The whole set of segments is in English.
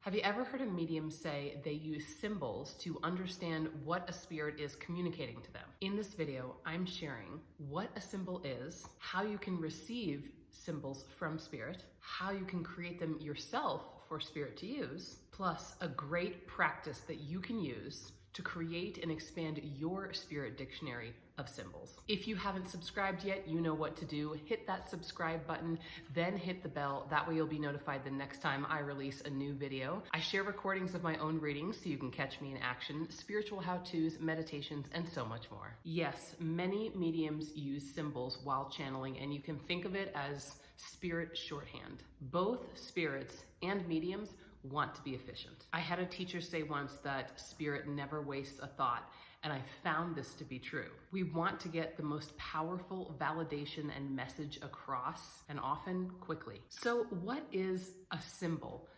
Have you ever heard a medium say they use symbols to understand what a spirit is communicating to them? In this video, I'm sharing what a symbol is, how you can receive symbols from spirit, how you can create them yourself for spirit to use, plus a great practice that you can use to create and expand your spirit dictionary of symbols. If you haven't subscribed yet, you know what to do. Hit that subscribe button, then hit the bell. That way you'll be notified the next time I release a new video. I share recordings of my own readings so you can catch me in action, spiritual how-tos, meditations, and so much more. Yes, many mediums use symbols while channeling, and you can think of it as spirit shorthand. Both spirits and mediums want to be efficient. I had a teacher say once that spirit never wastes a thought, and I found this to be true. We want to get the most powerful validation and message across, and often quickly. So what is a symbol?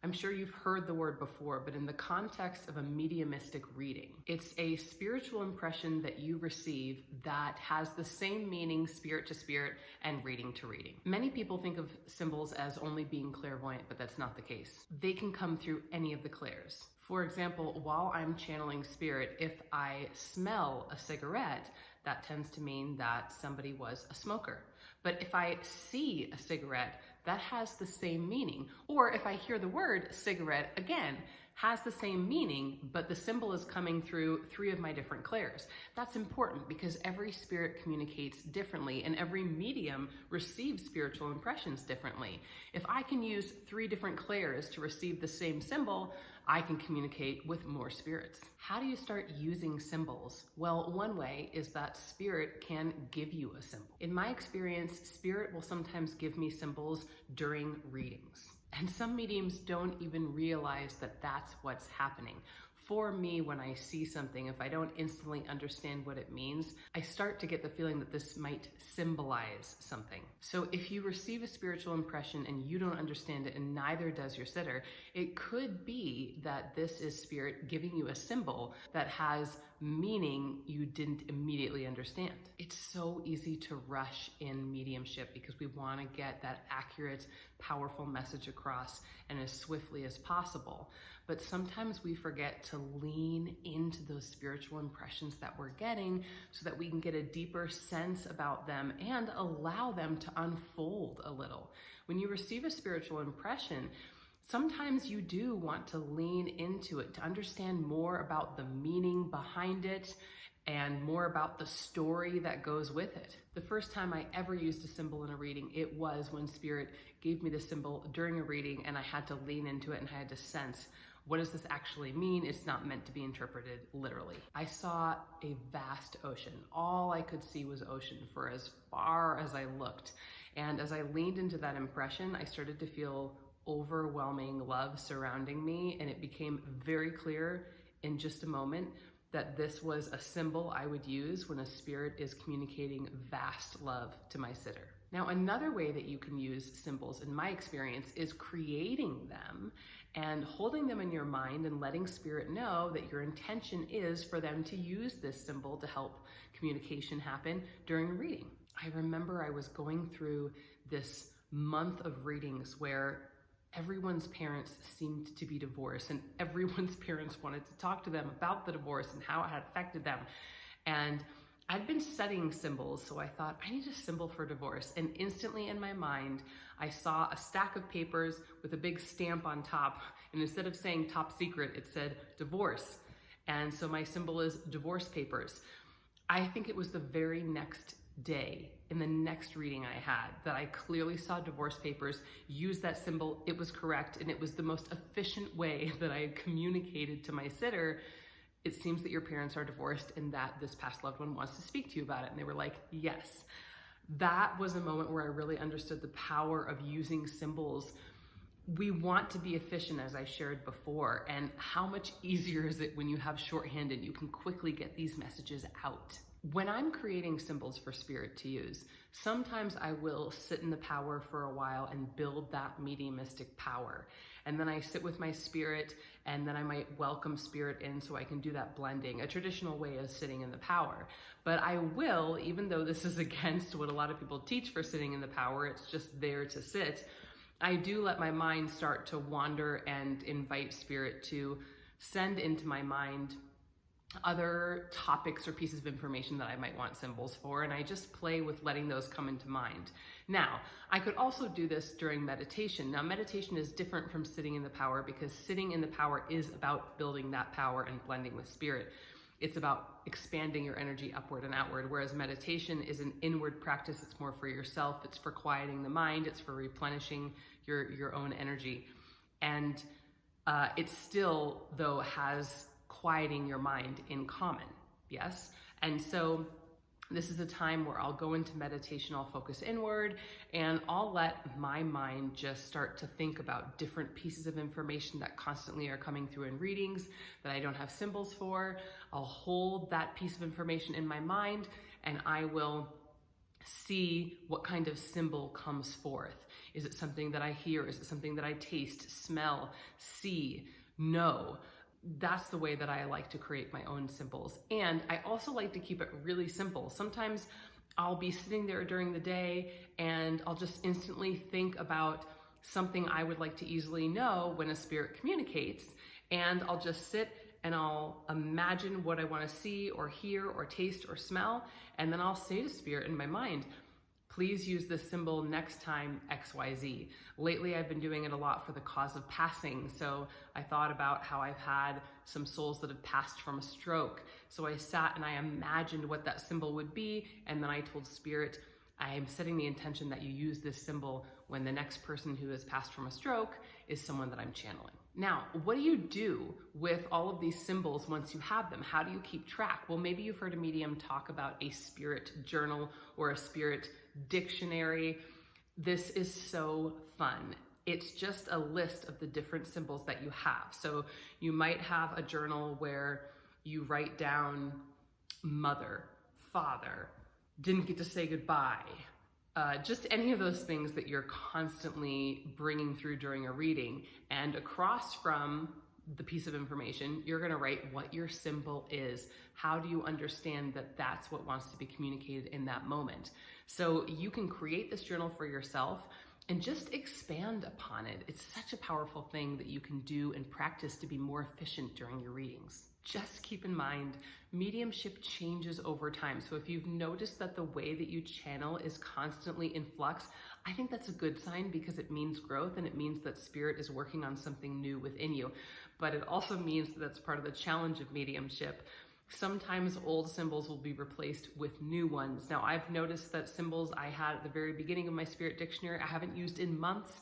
I'm sure you've heard the word before, but in the context of a mediumistic reading, it's a spiritual impression that you receive that has the same meaning spirit to spirit and reading to reading. Many people think of symbols as only being clairvoyant, but that's not the case. They can come through any of the clairs. For example, while I'm channeling spirit, if I smell a cigarette, that tends to mean that somebody was a smoker. But if I see a cigarette, that has the same meaning. Or if I hear the word cigarette, again, has the same meaning, but the symbol is coming through 3 of my different clairs. That's important because every spirit communicates differently and every medium receives spiritual impressions differently. If I can use 3 different clairs to receive the same symbol, I can communicate with more spirits. How do you start using symbols? Well, one way is that spirit can give you a symbol. In my experience, spirit will sometimes give me symbols during readings. And some mediums don't even realize that that's what's happening. For me, when I see something, if I don't instantly understand what it means, I start to get the feeling that this might symbolize something. So if you receive a spiritual impression and you don't understand it, and neither does your sitter, it could be that this is spirit giving you a symbol that has meaning you didn't immediately understand. It's so easy to rush in mediumship because we want to get that accurate, powerful message across and as swiftly as possible. But sometimes we forget to lean into those spiritual impressions that we're getting so that we can get a deeper sense about them and allow them to unfold a little. When you receive a spiritual impression, sometimes you do want to lean into it to understand more about the meaning behind it and more about the story that goes with it. The first time I ever used a symbol in a reading, it was when spirit gave me the symbol during a reading and I had to lean into it and I had to sense, what does this actually mean? It's not meant to be interpreted literally. I saw a vast ocean. All I could see was ocean for as far as I looked. And as I leaned into that impression, I started to feel overwhelming love surrounding me, and it became very clear in just a moment that this was a symbol I would use when a spirit is communicating vast love to my sitter. Now, another way that you can use symbols, in my experience, is creating them and holding them in your mind and letting spirit know that your intention is for them to use this symbol to help communication happen during a reading. I remember I was going through this month of readings where everyone's parents seemed to be divorced and everyone's parents wanted to talk to them about the divorce and how it had affected them. And I'd been studying symbols, so I thought, I need a symbol for divorce. And instantly in my mind, I saw a stack of papers with a big stamp on top. And instead of saying top secret, it said divorce. And so my symbol is divorce papers. I think it was the very next day in the next reading I had that I clearly saw divorce papers, used that symbol, it was correct, and it was the most efficient way that I had communicated to my sitter, it seems that your parents are divorced and that this past loved one wants to speak to you about it. And they were like, yes. That was a moment where I really understood the power of using symbols. We want to be efficient, as I shared before, and how much easier is it when you have shorthand and you can quickly get these messages out. When I'm creating symbols for spirit to use, sometimes I will sit in the power for a while and build that mediumistic power. And then I sit with my spirit, and then I might welcome spirit in so I can do that blending, a traditional way of sitting in the power. But I will, even though this is against what a lot of people teach for sitting in the power, it's just there to sit, I do let my mind start to wander and invite Spirit to send into my mind other topics or pieces of information that I might want symbols for, and I just play with letting those come into mind. Now, I could also do this during meditation. Now, meditation is different from sitting in the power, because sitting in the power is about building that power and blending with Spirit. It's about expanding your energy upward and outward, whereas meditation is an inward practice. It's more for yourself. It's for quieting the mind. It's for replenishing your own energy. And it still, though, has quieting your mind in common, yes? And so this is a time where I'll go into meditation, I'll focus inward, and I'll let my mind just start to think about different pieces of information that constantly are coming through in readings that I don't have symbols for. I'll hold that piece of information in my mind, and I will see what kind of symbol comes forth. Is it something that I hear? Is it something that I taste, smell, see, know? That's the way that I like to create my own symbols. And I also like to keep it really simple. Sometimes I'll be sitting there during the day and I'll just instantly think about something I would like to easily know when a spirit communicates. And I'll just sit and I'll imagine what I want to see or hear or taste or smell. And then I'll say to Spirit in my mind, please use this symbol next time XYZ. Lately, I've been doing it a lot for the cause of passing. So I thought about how I've had some souls that have passed from a stroke. So I sat and I imagined what that symbol would be. And then I told Spirit, I am setting the intention that you use this symbol when the next person who has passed from a stroke is someone that I'm channeling. Now, what do you do with all of these symbols once you have them? How do you keep track? Well, maybe you've heard a medium talk about a spirit journal or a spirit dictionary. This is so fun. It's just a list of the different symbols that you have. So you might have a journal where you write down mother, father, didn't get to say goodbye, just any of those things that you're constantly bringing through during a reading. And across from the piece of information, you're going to write what your symbol is. How do you understand that that's what wants to be communicated in that moment? So you can create this journal for yourself and just expand upon it. It's such a powerful thing that you can do and practice to be more efficient during your readings. Just keep in mind, mediumship changes over time. So if you've noticed that the way that you channel is constantly in flux, I think that's a good sign, because it means growth and it means that Spirit is working on something new within you. But it also means that that's part of the challenge of mediumship. Sometimes old symbols will be replaced with new ones. Now, I've noticed that symbols I had at the very beginning of my Spirit Dictionary, I haven't used in months,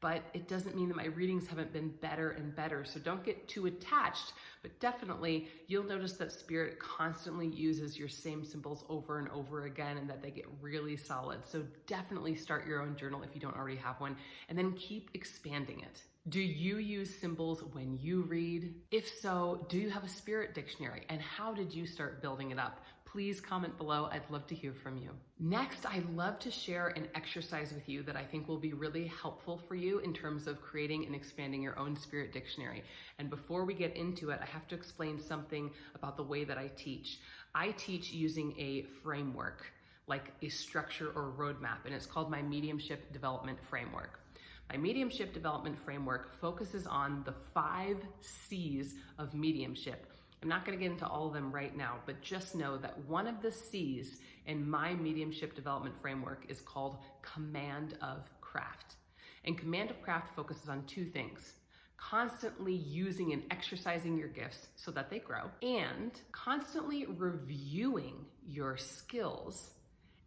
but it doesn't mean that my readings haven't been better and better. So don't get too attached, but definitely you'll notice that Spirit constantly uses your same symbols over and over again, and that they get really solid. So definitely start your own journal if you don't already have one, and then keep expanding it. Do you use symbols when you read? If so, do you have a Spirit Dictionary, and how did you start building it up? Please comment below. I'd love to hear from you. Next, I'd love to share an exercise with you that I think will be really helpful for you in terms of creating and expanding your own Spirit Dictionary. And before we get into it, I have to explain something about the way that I teach. I teach using a framework, like a structure or roadmap, and it's called my Mediumship Development Framework. My Mediumship Development Framework focuses on the 5 C's of mediumship. I'm not going to get into all of them right now, but just know that one of the C's in my Mediumship Development Framework is called Command of Craft. And Command of Craft focuses on 2 things: constantly using and exercising your gifts so that they grow, and constantly reviewing your skills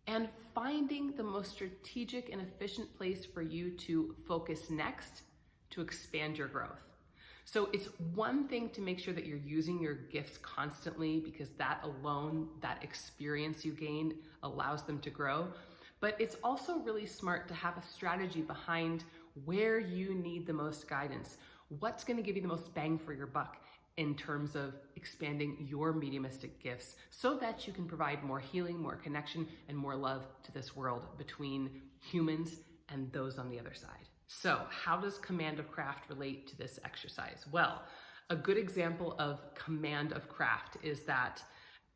and finding the most strategic and efficient place for you to focus next to expand your growth. So it's one thing to make sure that you're using your gifts constantly, because that alone, that experience you gain, allows them to grow. But it's also really smart to have a strategy behind where you need the most guidance. What's going to give you the most bang for your buck in terms of expanding your mediumistic gifts, so that you can provide more healing, more connection, and more love to this world between humans and those on the other side. So how does Command of Craft relate to this exercise? Well, a good example of Command of Craft is that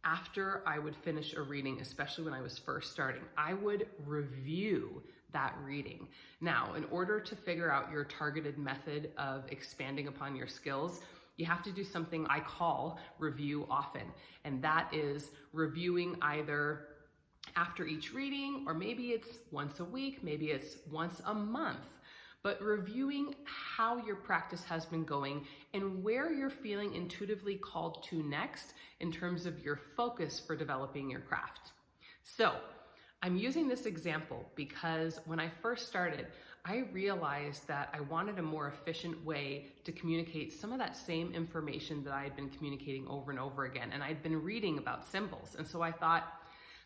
after I would finish a reading, especially when I was first starting, I would review that reading. Now, in order to figure out your targeted method of expanding upon your skills, you have to do something I call review often. And that is reviewing either after each reading, or maybe it's once a week, maybe it's once a month, but reviewing how your practice has been going and where you're feeling intuitively called to next in terms of your focus for developing your craft. So I'm using this example because when I first started, I realized that I wanted a more efficient way to communicate some of that same information that I had been communicating over and over again. And I'd been reading about symbols. And so I thought,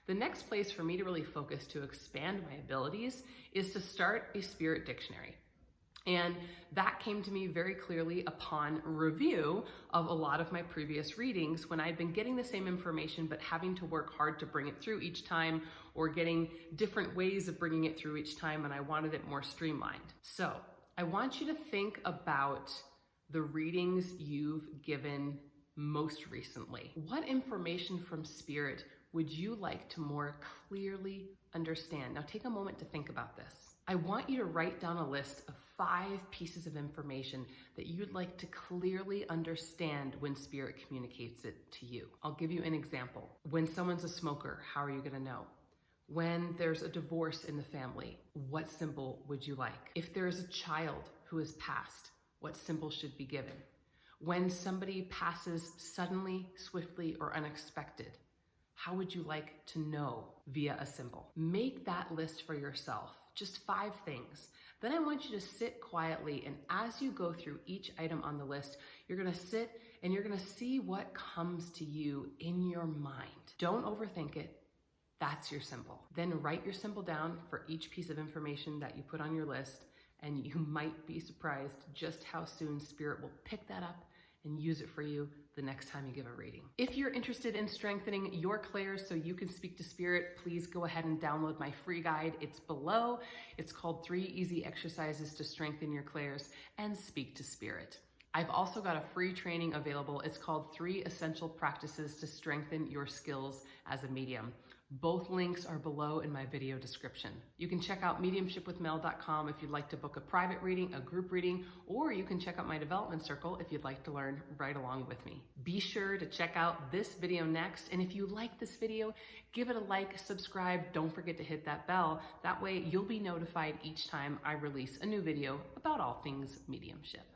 the next place for me to really focus to expand my abilities is to start a spirit dictionary. And that came to me very clearly upon review of a lot of my previous readings when I'd been getting the same information but having to work hard to bring it through each time, or getting different ways of bringing it through each time, and I wanted it more streamlined. So I want you to think about the readings you've given most recently. What information from Spirit would you like to more clearly understand? Now take a moment to think about this. I want you to write down a list of 5 pieces of information that you'd like to clearly understand when Spirit communicates it to you. I'll give you an example. When someone's a smoker, how are you gonna know? When there's a divorce in the family, what symbol would you like? If there's a child who has passed, what symbol should be given? When somebody passes suddenly, swiftly, or unexpected, how would you like to know via a symbol? Make that list for yourself, just 5 things. Then I want you to sit quietly, and as you go through each item on the list, you're gonna sit and you're gonna see what comes to you in your mind. Don't overthink it. That's your symbol. Then write your symbol down for each piece of information that you put on your list, and you might be surprised just how soon Spirit will pick that up and use it for you the next time you give a reading. If you're interested in strengthening your clairs so you can speak to Spirit, please go ahead and download my free guide. It's below. It's called 3 Easy Exercises to Strengthen Your Clairs and Speak to Spirit. I've also got a free training available. It's called 3 Essential Practices to Strengthen Your Skills as a Medium. Both links are below in my video description. You can check out mediumshipwithmel.com if you'd like to book a private reading, a group reading, or you can check out my development circle if you'd like to learn right along with me. Be sure to check out this video next, and if you like this video, give it a like, subscribe, don't forget to hit that bell. That way you'll be notified each time I release a new video about all things mediumship.